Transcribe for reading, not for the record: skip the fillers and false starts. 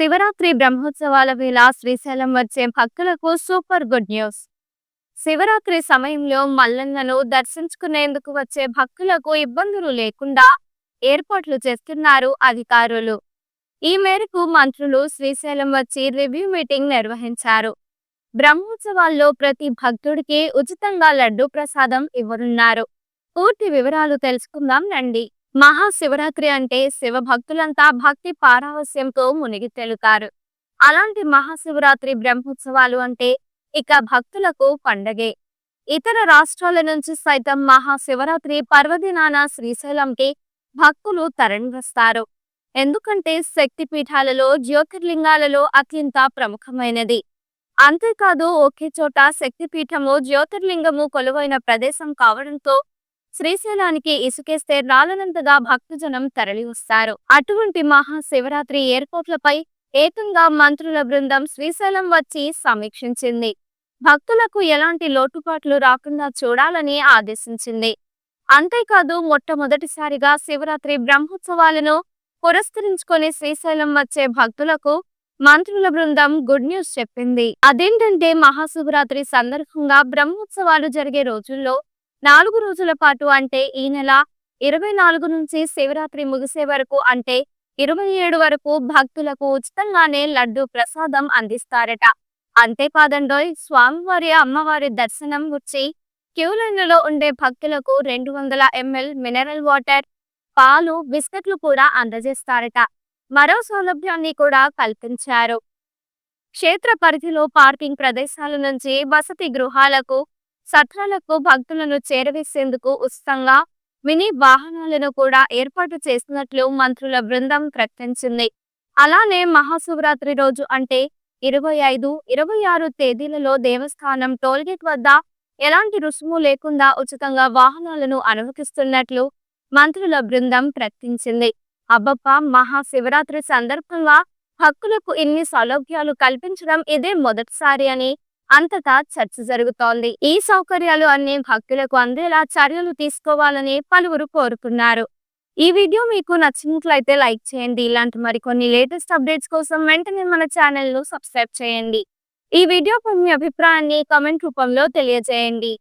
శివరాత్రి బ్రహ్మోత్సవాల వేళ శ్రీశైలం వచ్చే భక్తులకు సూపర్ గుడ్ న్యూస్. శివరాత్రి సమయంలో మల్లన్నను దర్శించుకునేందుకు వచ్చే భక్తులకు ఇబ్బందులు లేకుండా ఏర్పాట్లు చేస్తున్నారు అధికారులు. ఈ మేరకు మంత్రులు శ్రీశైలం వచ్చి రివ్యూ మీటింగ్ నిర్వహించారు. బ్రహ్మోత్సవాల్లో ప్రతి భక్తుడికి ఉచితంగా లడ్డూ ప్రసాదం ఇవ్వనున్నారు. పూర్తి వివరాలు తెలుసుకుందాం రండి. మహాశివరాత్రి అంటే శివ భక్తులంతా భక్తి పారవస్యంతో మునిగి తేలుతారు. అలాంటి మహాశివరాత్రి బ్రహ్మోత్సవాలు అంటే ఇక భక్తులకు పండగే. ఇతర రాష్ట్రాల నుంచి సైతం మహాశివరాత్రి పర్వదినాన శ్రీశైలంకి భక్తులు తరలివస్తారు. ఎందుకంటే శక్తి పీఠాలలో జ్యోతిర్లింగాలలో అత్యంత ప్రముఖమైనది. అంతేకాదు ఒకే చోట శక్తిపీఠము జ్యోతిర్లింగము కొలువైన ప్రదేశం కావడంతో శ్రీశైలానికి ఇసుకేస్తే రాలనంతగా భక్తజనం తరలి వస్తారు. అటువంటి మహాశివరాత్రి ఏర్పాట్లపై ఏకంగా మంత్రుల బృందం శ్రీశైలం వచ్చి సమీక్షించింది. భక్తులకు ఎలాంటి లోటుపాట్లు రాకుండా చూడాలని ఆదేశించింది. అంతేకాదు మొట్టమొదటిసారిగా శివరాత్రి బ్రహ్మోత్సవాలను పురస్కరించుకొని శ్రీశైలం వచ్చే భక్తులకు మంత్రుల బృందం గుడ్ న్యూస్ చెప్పింది. అదేంటంటే మహాశివరాత్రి సందర్భంగా బ్రహ్మోత్సవాలు జరిగే రోజుల్లో 4 రోజుల పాటు అంటే ఈ నెల 24 నుంచి శివరాత్రి ముగిసే వరకు అంటే 27 వరకు భక్తులకు ఉచితంగానే లడ్డు ప్రసాదం అందిస్తారట. అంతేకాదండోయ్, స్వామివారి అమ్మవారి దర్శనం వచ్చి క్యూ లైన్లలో ఉండే భక్తులకు 200 ml మినరల్ వాటర్, పాలు, బిస్కెట్లు కూడా అందజేస్తారట. మరో సౌలభ్యాన్ని కూడా కల్పించారు. క్షేత్ర పరిధిలో పార్కింగ్ ప్రదేశాల నుంచి వసతి గృహాలకు, సత్రాలకు భక్తులను చేరవేసేందుకు ఉచితంగా మినీ వాహనాలను కూడా ఏర్పాటు చేసినట్లు మంత్రుల బృందం ప్రకటించింది. అలానే మహాశివరాత్రి రోజు అంటే 25, 26 తేదీలలో దేవస్థానం టోల్గేట్ వద్ద ఎలాంటి రుసుము లేకుండా ఉచితంగా వాహనాలను అనుమతిస్తున్నట్లు మంత్రుల బృందం ప్రకటించింది. అబ్బబ్బా, మహాశివరాత్రి సందర్భంగా భక్తులకు ఇన్ని సౌలభ్యాలు కల్పించడం ఇదే మొదటిసారి అని అంతటా చర్చ జరుగుతోంది. ఈ సౌకర్యాలు అన్ని భక్తులకు అందేలా చర్యలు తీసుకోవాలని పలువురు కోరుతున్నారు. ఈ వీడియో మీకు నచ్చినట్లయితే లైక్ చేయండి. ఇలాంటి మరికొన్ని లేటెస్ట్ అప్డేట్స్ కోసం వెంటనే మన ఛానల్ ను సబ్స్క్రైబ్ చేయండి. ఈ వీడియోపై మీ అభిప్రాయాన్ని కామెంట్ రూపంలో తెలియజేయండి.